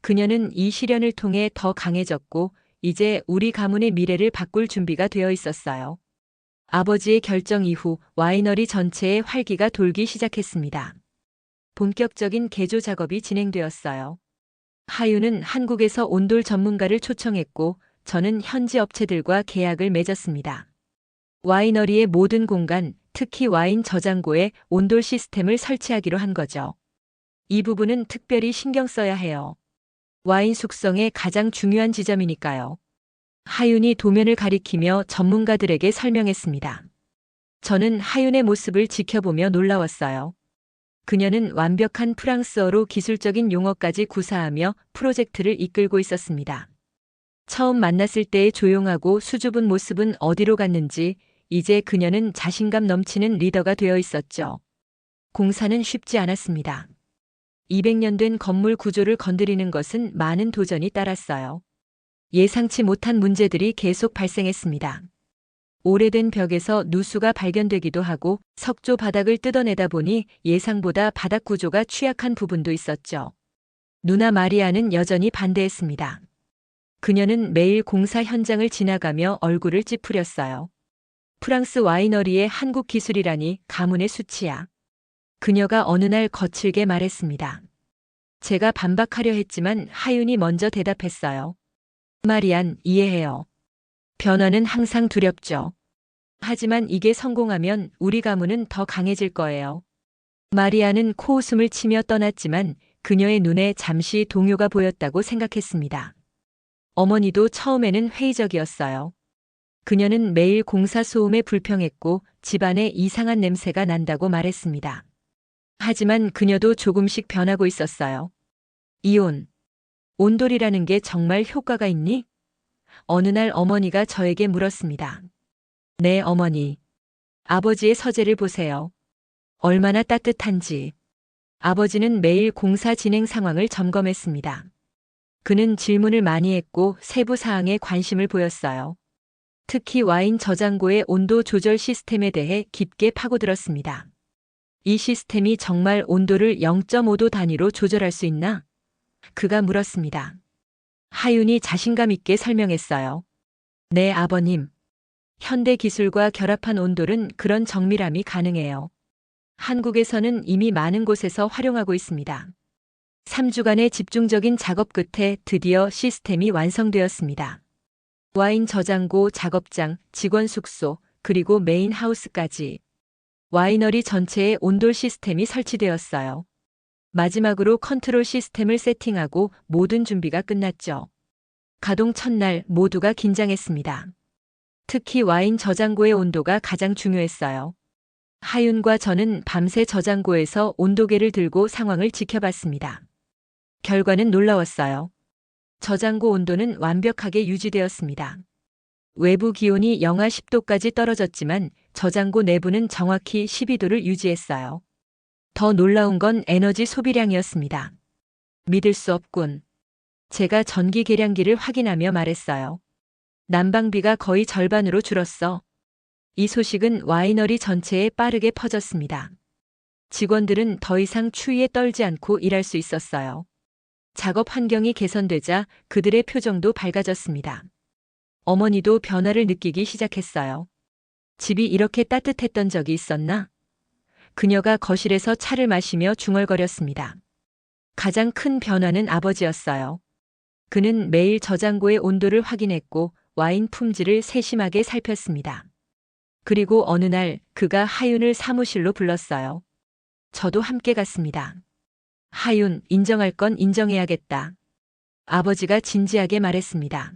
그녀는 이 시련을 통해 더 강해졌고 이제 우리 가문의 미래를 바꿀 준비가 되어 있었어요. 아버지의 결정 이후 와이너리 전체에 활기가 돌기 시작했습니다. 본격적인 개조 작업이 진행되었어요. 하윤은 한국에서 온돌 전문가를 초청했고 저는 현지 업체들과 계약을 맺었습니다. 와이너리의 모든 공간, 특히 와인 저장고에 온돌 시스템을 설치하기로 한 거죠. 이 부분은 특별히 신경 써야 해요. 와인 숙성의 가장 중요한 지점이니까요. 하윤이 도면을 가리키며 전문가들에게 설명했습니다. 저는 하윤의 모습을 지켜보며 놀라웠어요. 그녀는 완벽한 프랑스어로 기술적인 용어까지 구사하며 프로젝트를 이끌고 있었습니다. 처음 만났을 때의 조용하고 수줍은 모습은 어디로 갔는지 이제 그녀는 자신감 넘치는 리더가 되어 있었죠. 공사는 쉽지 않았습니다. 200년 된 건물 구조를 건드리는 것은 많은 도전이 따랐어요. 예상치 못한 문제들이 계속 발생했습니다. 오래된 벽에서 누수가 발견되기도 하고 석조 바닥을 뜯어내다 보니 예상보다 바닥 구조가 취약한 부분도 있었죠. 누나 마리아는 여전히 반대했습니다. 그녀는 매일 공사 현장을 지나가며 얼굴을 찌푸렸어요. 프랑스 와이너리의 한국 기술이라니 가문의 수치야. 그녀가 어느 날 거칠게 말했습니다. 제가 반박하려 했지만 하윤이 먼저 대답했어요. 마리안, 이해해요. 변화는 항상 두렵죠. 하지만 이게 성공하면 우리 가문은 더 강해질 거예요. 마리아는 코웃음을 치며 떠났지만 그녀의 눈에 잠시 동요가 보였다고 생각했습니다. 어머니도 처음에는 회의적이었어요. 그녀는 매일 공사 소음에 불평했고 집안에 이상한 냄새가 난다고 말했습니다. 하지만 그녀도 조금씩 변하고 있었어요. 이온. 온돌이라는 게 정말 효과가 있니? 어느 날 어머니가 저에게 물었습니다. 네, 어머니. 아버지의 서재를 보세요. 얼마나 따뜻한지. 아버지는 매일 공사 진행 상황을 점검했습니다. 그는 질문을 많이 했고 세부 사항에 관심을 보였어요. 특히 와인 저장고의 온도 조절 시스템에 대해 깊게 파고들었습니다. 이 시스템이 정말 온도를 0.5도 단위로 조절할 수 있나? 그가 물었습니다. 하윤이 자신감 있게 설명했어요. 네, 아버님. 현대 기술과 결합한 온돌은 그런 정밀함이 가능해요. 한국에서는 이미 많은 곳에서 활용하고 있습니다. 3주간의 집중적인 작업 끝에 드디어 시스템이 완성되었습니다. 와인 저장고, 작업장, 직원 숙소, 그리고 메인 하우스까지 와이너리 전체에 온돌 시스템이 설치되었어요. 마지막으로 컨트롤 시스템을 세팅하고 모든 준비가 끝났죠. 가동 첫날 모두가 긴장했습니다. 특히 와인 저장고의 온도가 가장 중요했어요. 하윤과 저는 밤새 저장고에서 온도계를 들고 상황을 지켜봤습니다. 결과는 놀라웠어요. 저장고 온도는 완벽하게 유지되었습니다. 외부 기온이 영하 10도까지 떨어졌지만 저장고 내부는 정확히 12도를 유지했어요. 더 놀라운 건 에너지 소비량이었습니다. 믿을 수 없군. 제가 전기 계량기를 확인하며 말했어요. 난방비가 거의 절반으로 줄었어. 이 소식은 와이너리 전체에 빠르게 퍼졌습니다. 직원들은 더 이상 추위에 떨지 않고 일할 수 있었어요. 작업 환경이 개선되자 그들의 표정도 밝아졌습니다. 어머니도 변화를 느끼기 시작했어요. 집이 이렇게 따뜻했던 적이 있었나? 그녀가 거실에서 차를 마시며 중얼거렸습니다. 가장 큰 변화는 아버지였어요. 그는 매일 저장고의 온도를 확인했고 와인 품질을 세심하게 살폈습니다. 그리고 어느 날 그가 하윤을 사무실로 불렀어요. 저도 함께 갔습니다. 하윤, 인정할 건 인정해야겠다. 아버지가 진지하게 말했습니다.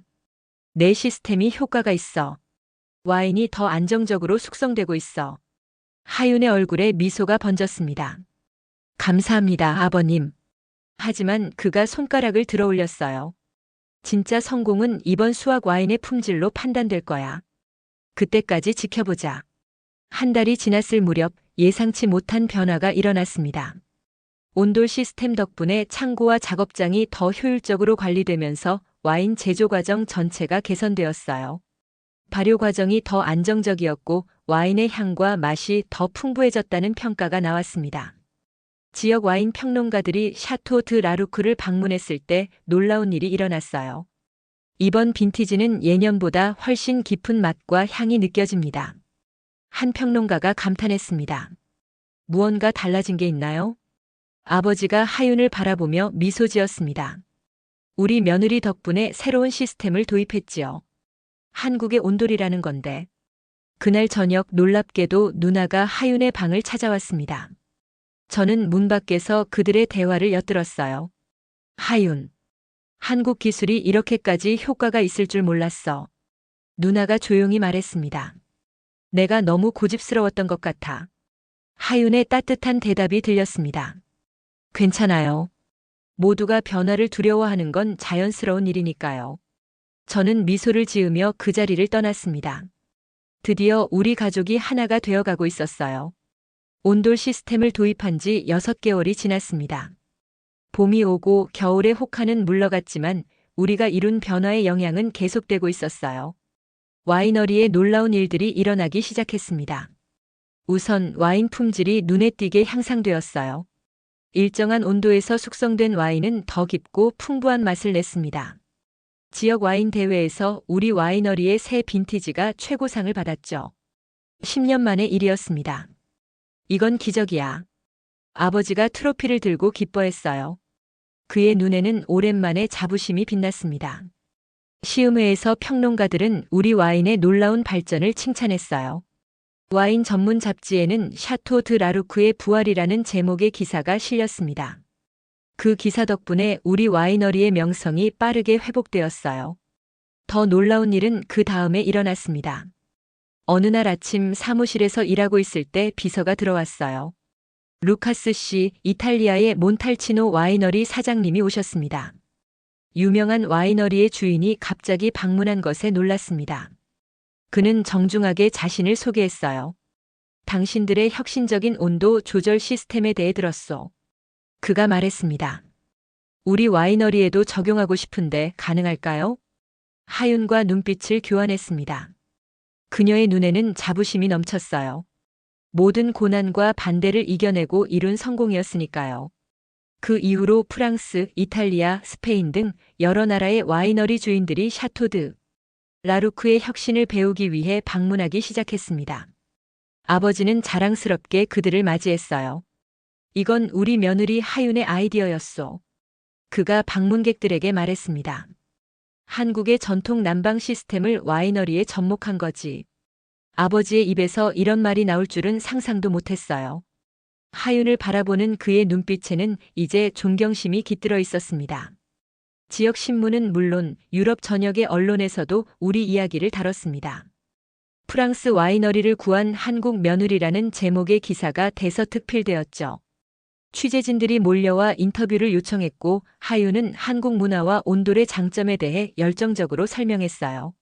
내 시스템이 효과가 있어. 와인이 더 안정적으로 숙성되고 있어. 하윤의 얼굴에 미소가 번졌습니다. 감사합니다, 아버님. 하지만 그가 손가락을 들어 올렸어요. 진짜 성공은 이번 수확 와인의 품질로 판단될 거야. 그때까지 지켜보자. 한 달이 지났을 무렵 예상치 못한 변화가 일어났습니다. 온돌 시스템 덕분에 창고와 작업장이 더 효율적으로 관리되면서 와인 제조 과정 전체가 개선되었어요. 발효 과정이 더 안정적이었고 와인의 향과 맛이 더 풍부해졌다는 평가가 나왔습니다. 지역 와인 평론가들이 샤토 드 라루크를 방문했을 때 놀라운 일이 일어났어요. 이번 빈티지는 예년보다 훨씬 깊은 맛과 향이 느껴집니다. 한 평론가가 감탄했습니다. 무언가 달라진 게 있나요? 아버지가 하윤을 바라보며 미소 지었습니다. 우리 며느리 덕분에 새로운 시스템을 도입했지요. 한국의 온돌이라는 건데. 그날 저녁 놀랍게도 누나가 하윤의 방을 찾아왔습니다. 저는 문 밖에서 그들의 대화를 엿들었어요. 하윤. 한국 기술이 이렇게까지 효과가 있을 줄 몰랐어. 누나가 조용히 말했습니다. 내가 너무 고집스러웠던 것 같아. 하윤의 따뜻한 대답이 들렸습니다. 괜찮아요. 모두가 변화를 두려워하는 건 자연스러운 일이니까요. 저는 미소를 지으며 그 자리를 떠났습니다. 드디어 우리 가족이 하나가 되어가고 있었어요. 온돌 시스템을 도입한 지 6개월이 지났습니다. 봄이 오고 겨울의 혹한은 물러갔지만 우리가 이룬 변화의 영향은 계속되고 있었어요. 와이너리에 놀라운 일들이 일어나기 시작했습니다. 우선 와인 품질이 눈에 띄게 향상되었어요. 일정한 온도에서 숙성된 와인은 더 깊고 풍부한 맛을 냈습니다. 지역 와인 대회에서 우리 와이너리의 새 빈티지가 최고상을 받았죠. 10년 만의 일이었습니다. 이건 기적이야. 아버지가 트로피를 들고 기뻐했어요. 그의 눈에는 오랜만에 자부심이 빛났습니다. 시음회에서 평론가들은 우리 와인의 놀라운 발전을 칭찬했어요. 와인 전문 잡지에는 샤토 드 라루크의 부활이라는 제목의 기사가 실렸습니다. 그 기사 덕분에 우리 와이너리의 명성이 빠르게 회복되었어요. 더 놀라운 일은 그 다음에 일어났습니다. 어느 날 아침 사무실에서 일하고 있을 때 비서가 들어왔어요. 루카스 씨, 이탈리아의 몬탈치노 와이너리 사장님이 오셨습니다. 유명한 와이너리의 주인이 갑자기 방문한 것에 놀랐습니다. 그는 정중하게 자신을 소개했어요. 당신들의 혁신적인 온도 조절 시스템에 대해 들었소. 그가 말했습니다. 우리 와이너리에도 적용하고 싶은데 가능할까요? 하윤과 눈빛을 교환했습니다. 그녀의 눈에는 자부심이 넘쳤어요. 모든 고난과 반대를 이겨내고 이룬 성공이었으니까요. 그 이후로 프랑스, 이탈리아, 스페인 등 여러 나라의 와이너리 주인들이 샤토드 라루크의 혁신을 배우기 위해 방문하기 시작했습니다. 아버지는 자랑스럽게 그들을 맞이했어요. 이건 우리 며느리 하윤의 아이디어였소. 그가 방문객들에게 말했습니다. 한국의 전통 난방 시스템을 와이너리에 접목한 거지. 아버지의 입에서 이런 말이 나올 줄은 상상도 못했어요. 하윤을 바라보는 그의 눈빛에는 이제 존경심이 깃들어 있었습니다. 지역 신문은 물론 유럽 전역의 언론에서도 우리 이야기를 다뤘습니다. 프랑스 와이너리를 구한 한국 며느리라는 제목의 기사가 대서특필되었죠. 취재진들이 몰려와 인터뷰를 요청했고 하윤은 한국 문화와 온돌의 장점에 대해 열정적으로 설명했어요.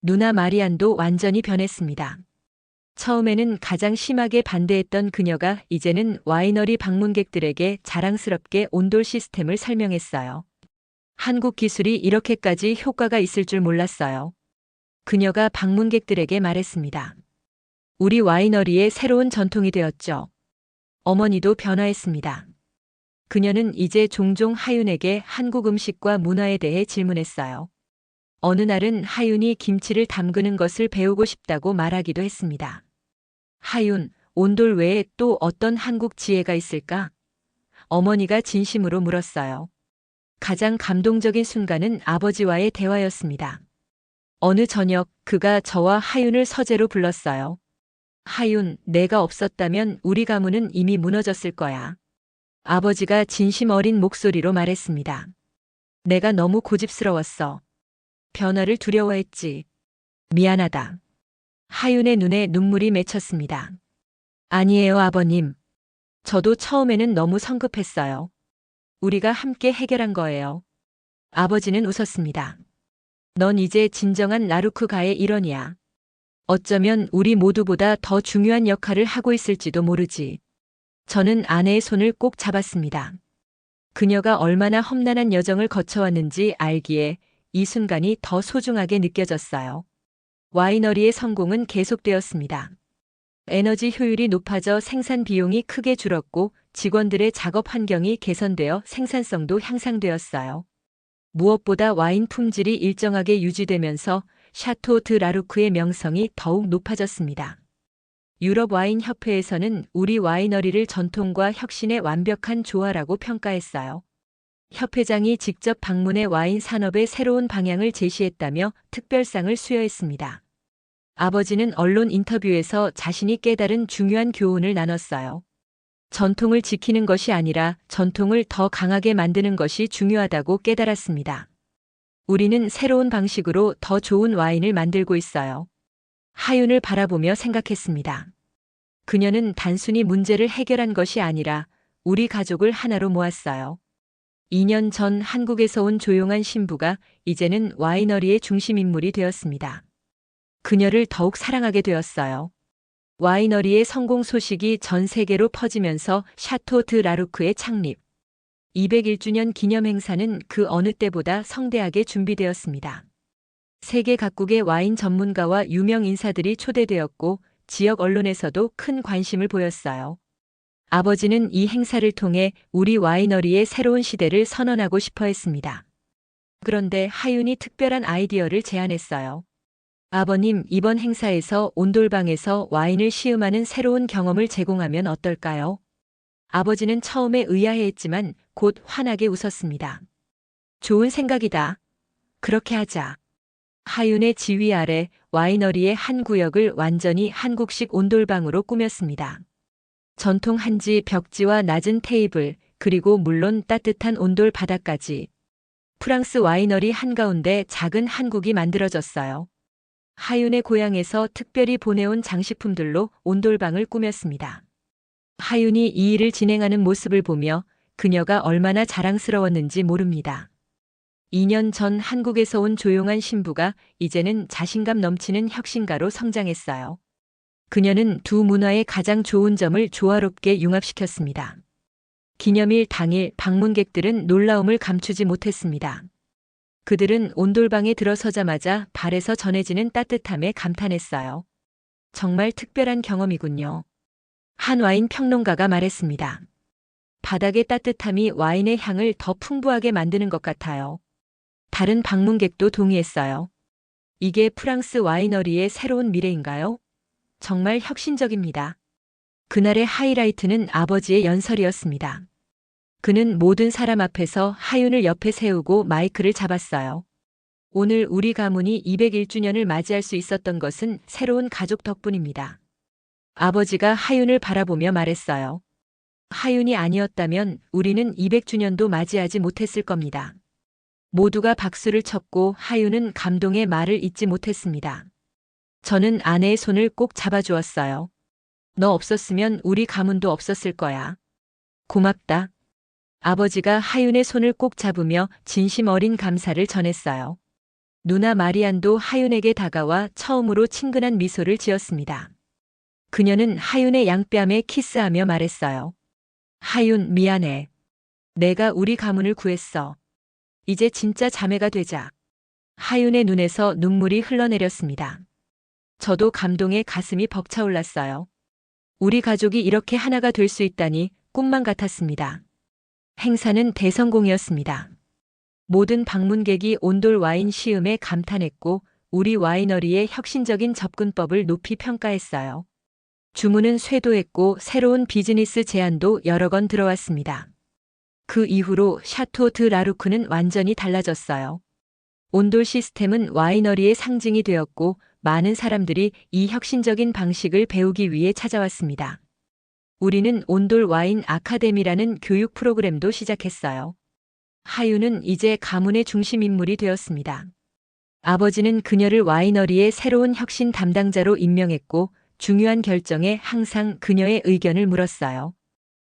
누나 마리안도 완전히 변했습니다. 처음에는 가장 심하게 반대했던 그녀가 이제는 와이너리 방문객들에게 자랑스럽게 온돌 시스템을 설명했어요. 한국 기술이 이렇게까지 효과가 있을 줄 몰랐어요. 그녀가 방문객들에게 말했습니다. 우리 와이너리의 새로운 전통이 되었죠. 어머니도 변화했습니다. 그녀는 이제 종종 하윤에게 한국 음식과 문화에 대해 질문했어요. 어느 날은 하윤이 김치를 담그는 것을 배우고 싶다고 말하기도 했습니다. 하윤, 온돌 외에 또 어떤 한국 지혜가 있을까? 어머니가 진심으로 물었어요. 가장 감동적인 순간은 아버지와의 대화였습니다. 어느 저녁 그가 저와 하윤을 서재로 불렀어요. 하윤, 내가 없었다면 우리 가문은 이미 무너졌을 거야. 아버지가 진심 어린 목소리로 말했습니다. 내가 너무 고집스러웠어. 변화를 두려워했지. 미안하다. 하윤의 눈에 눈물이 맺혔습니다. 아니에요, 아버님. 저도 처음에는 너무 성급했어요. 우리가 함께 해결한 거예요. 아버지는 웃었습니다. 넌 이제 진정한 라루크가의 일원이야. 어쩌면 우리 모두보다 더 중요한 역할을 하고 있을지도 모르지. 저는 아내의 손을 꼭 잡았습니다. 그녀가 얼마나 험난한 여정을 거쳐왔는지 알기에 이 순간이 더 소중하게 느껴졌어요. 와이너리의 성공은 계속되었습니다. 에너지 효율이 높아져 생산 비용이 크게 줄었고 직원들의 작업 환경이 개선되어 생산성도 향상되었어요. 무엇보다 와인 품질이 일정하게 유지되면서 샤토 드 라루크의 명성이 더욱 높아졌습니다. 유럽 와인 협회에서는 우리 와이너리를 전통과 혁신의 완벽한 조화라고 평가했어요. 협회장이 직접 방문해 와인 산업의 새로운 방향을 제시했다며 특별상을 수여했습니다. 아버지는 언론 인터뷰에서 자신이 깨달은 중요한 교훈을 나눴어요. 전통을 지키는 것이 아니라 전통을 더 강하게 만드는 것이 중요하다고 깨달았습니다. 우리는 새로운 방식으로 더 좋은 와인을 만들고 있어요. 하윤을 바라보며 생각했습니다. 그녀는 단순히 문제를 해결한 것이 아니라 우리 가족을 하나로 모았어요. 2년 전 한국에서 온 조용한 신부가 이제는 와이너리의 중심 인물이 되었습니다. 그녀를 더욱 사랑하게 되었어요. 와이너리의 성공 소식이 전 세계로 퍼지면서 샤토 드 라루크의 창립, 201주년 기념 행사는 그 어느 때보다 성대하게 준비되었습니다. 세계 각국의 와인 전문가와 유명 인사들이 초대되었고 지역 언론에서도 큰 관심을 보였어요. 아버지는 이 행사를 통해 우리 와이너리의 새로운 시대를 선언하고 싶어 했습니다. 그런데 하윤이 특별한 아이디어를 제안했어요. 아버님, 이번 행사에서 온돌방에서 와인을 시음하는 새로운 경험을 제공하면 어떨까요? 아버지는 처음에 의아해했지만 곧 환하게 웃었습니다. 좋은 생각이다. 그렇게 하자. 하윤의 지휘 아래 와이너리의 한 구역을 완전히 한국식 온돌방으로 꾸몄습니다. 전통 한지 벽지와 낮은 테이블, 그리고 물론 따뜻한 온돌 바닥까지. 프랑스 와이너리 한가운데 작은 한국이 만들어졌어요. 하윤의 고향에서 특별히 보내온 장식품들로 온돌방을 꾸몄습니다. 하윤이 이 일을 진행하는 모습을 보며 그녀가 얼마나 자랑스러웠는지 모릅니다. 2년 전 한국에서 온 조용한 신부가 이제는 자신감 넘치는 혁신가로 성장했어요. 그녀는 두 문화의 가장 좋은 점을 조화롭게 융합시켰습니다. 기념일 당일 방문객들은 놀라움을 감추지 못했습니다. 그들은 온돌방에 들어서자마자 발에서 전해지는 따뜻함에 감탄했어요. 정말 특별한 경험이군요. 한 와인 평론가가 말했습니다. 바닥의 따뜻함이 와인의 향을 더 풍부하게 만드는 것 같아요. 다른 방문객도 동의했어요. 이게 프랑스 와이너리의 새로운 미래인가요? 정말 혁신적입니다. 그날의 하이라이트는 아버지의 연설이었습니다. 그는 모든 사람 앞에서 하윤을 옆에 세우고 마이크를 잡았어요. 오늘 우리 가문이 201주년을 맞이할 수 있었던 것은 새로운 가족 덕분입니다. 아버지가 하윤을 바라보며 말했어요. 하윤이 아니었다면 우리는 200주년도 맞이하지 못했을 겁니다. 모두가 박수를 쳤고 하윤은 감동의 말을 잇지 못했습니다. 저는 아내의 손을 꼭 잡아주었어요. 너 없었으면 우리 가문도 없었을 거야. 고맙다. 아버지가 하윤의 손을 꼭 잡으며 진심 어린 감사를 전했어요. 누나 마리안도 하윤에게 다가와 처음으로 친근한 미소를 지었습니다. 그녀는 하윤의 양뺨에 키스하며 말했어요. 하윤, 미안해. 내가 우리 가문을 구했어. 이제 진짜 자매가 되자. 하윤의 눈에서 눈물이 흘러내렸습니다. 저도 감동에 가슴이 벅차올랐어요. 우리 가족이 이렇게 하나가 될 수 있다니 꿈만 같았습니다. 행사는 대성공이었습니다. 모든 방문객이 온돌 와인 시음에 감탄했고 우리 와이너리의 혁신적인 접근법을 높이 평가했어요. 주문은 쇄도했고 새로운 비즈니스 제안도 여러 건 들어왔습니다. 그 이후로 샤토 드 라루크는 완전히 달라졌어요. 온돌 시스템은 와이너리의 상징이 되었고 많은 사람들이 이 혁신적인 방식을 배우기 위해 찾아왔습니다. 우리는 온돌 와인 아카데미라는 교육 프로그램도 시작했어요. 하윤은 이제 가문의 중심 인물이 되었습니다. 아버지는 그녀를 와이너리의 새로운 혁신 담당자로 임명했고 중요한 결정에 항상 그녀의 의견을 물었어요.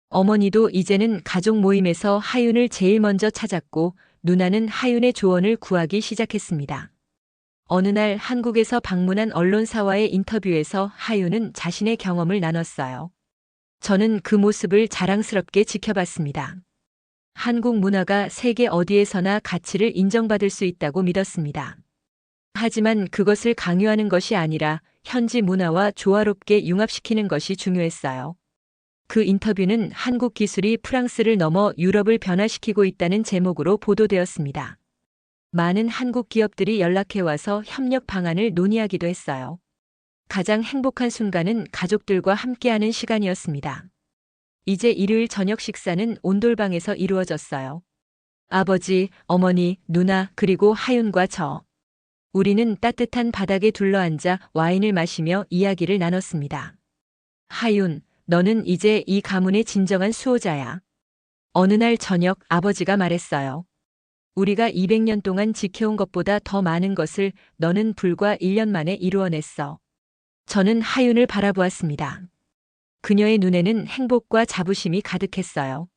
어머니도 이제는 가족 모임에서 하윤을 제일 먼저 찾았고 누나는 하윤의 조언을 구하기 시작했습니다. 어느 날 한국에서 방문한 언론사와의 인터뷰에서 하윤은 자신의 경험을 나눴어요. 저는 그 모습을 자랑스럽게 지켜봤습니다. 한국 문화가 세계 어디에서나 가치를 인정받을 수 있다고 믿었습니다. 하지만 그것을 강요하는 것이 아니라 현지 문화와 조화롭게 융합시키는 것이 중요했어요. 그 인터뷰는 한국 기술이 프랑스를 넘어 유럽을 변화시키고 있다는 제목으로 보도되었습니다. 많은 한국 기업들이 연락해와서 협력 방안을 논의하기도 했어요. 가장 행복한 순간은 가족들과 함께하는 시간이었습니다. 이제 일요일 저녁 식사는 온돌방에서 이루어졌어요. 아버지, 어머니, 누나, 그리고 하윤과 저. 우리는 따뜻한 바닥에 둘러앉아 와인을 마시며 이야기를 나눴습니다. 하윤, 너는 이제 이 가문의 진정한 수호자야. 어느 날 저녁 아버지가 말했어요. 우리가 200년 동안 지켜온 것보다 더 많은 것을 너는 불과 1년 만에 이루어냈어. 저는 하윤을 바라보았습니다. 그녀의 눈에는 행복과 자부심이 가득했어요.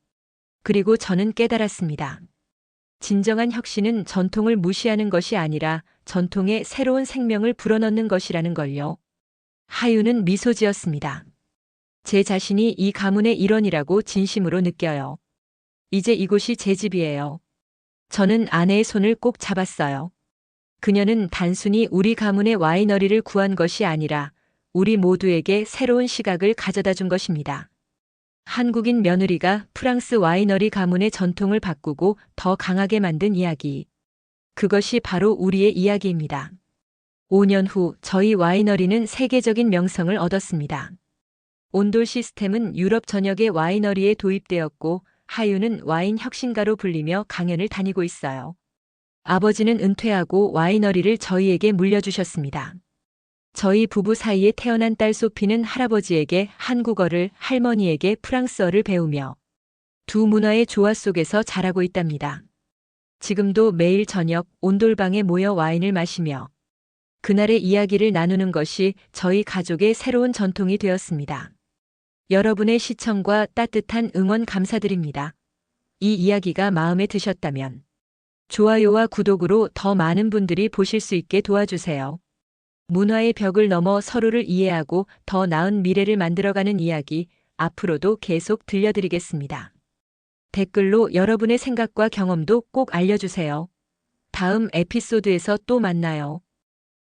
그리고 저는 깨달았습니다. 진정한 혁신은 전통을 무시하는 것이 아니라 전통에 새로운 생명을 불어넣는 것이라는 걸요. 하윤은 미소 지었습니다. 제 자신이 이 가문의 일원이라고 진심으로 느껴요. 이제 이곳이 제 집이에요. 저는 아내의 손을 꼭 잡았어요. 그녀는 단순히 우리 가문의 와이너리를 구한 것이 아니라 우리 모두에게 새로운 시각을 가져다 준 것입니다. 한국인 며느리가 프랑스 와이너리 가문의 전통을 바꾸고 더 강하게 만든 이야기. 그것이 바로 우리의 이야기입니다. 5년 후 저희 와이너리는 세계적인 명성을 얻었습니다. 온돌 시스템은 유럽 전역의 와이너리에 도입되었고 하윤은 와인 혁신가로 불리며 강연을 다니고 있어요. 아버지는 은퇴하고 와이너리를 저희에게 물려주셨습니다. 저희 부부 사이에 태어난 딸 소피는 할아버지에게 한국어를, 할머니에게 프랑스어를 배우며 두 문화의 조화 속에서 자라고 있답니다. 지금도 매일 저녁 온돌방에 모여 와인을 마시며 그날의 이야기를 나누는 것이 저희 가족의 새로운 전통이 되었습니다. 여러분의 시청과 따뜻한 응원 감사드립니다. 이 이야기가 마음에 드셨다면 좋아요와 구독으로 더 많은 분들이 보실 수 있게 도와주세요. 문화의 벽을 넘어 서로를 이해하고 더 나은 미래를 만들어가는 이야기 앞으로도 계속 들려드리겠습니다. 댓글로 여러분의 생각과 경험도 꼭 알려주세요. 다음 에피소드에서 또 만나요.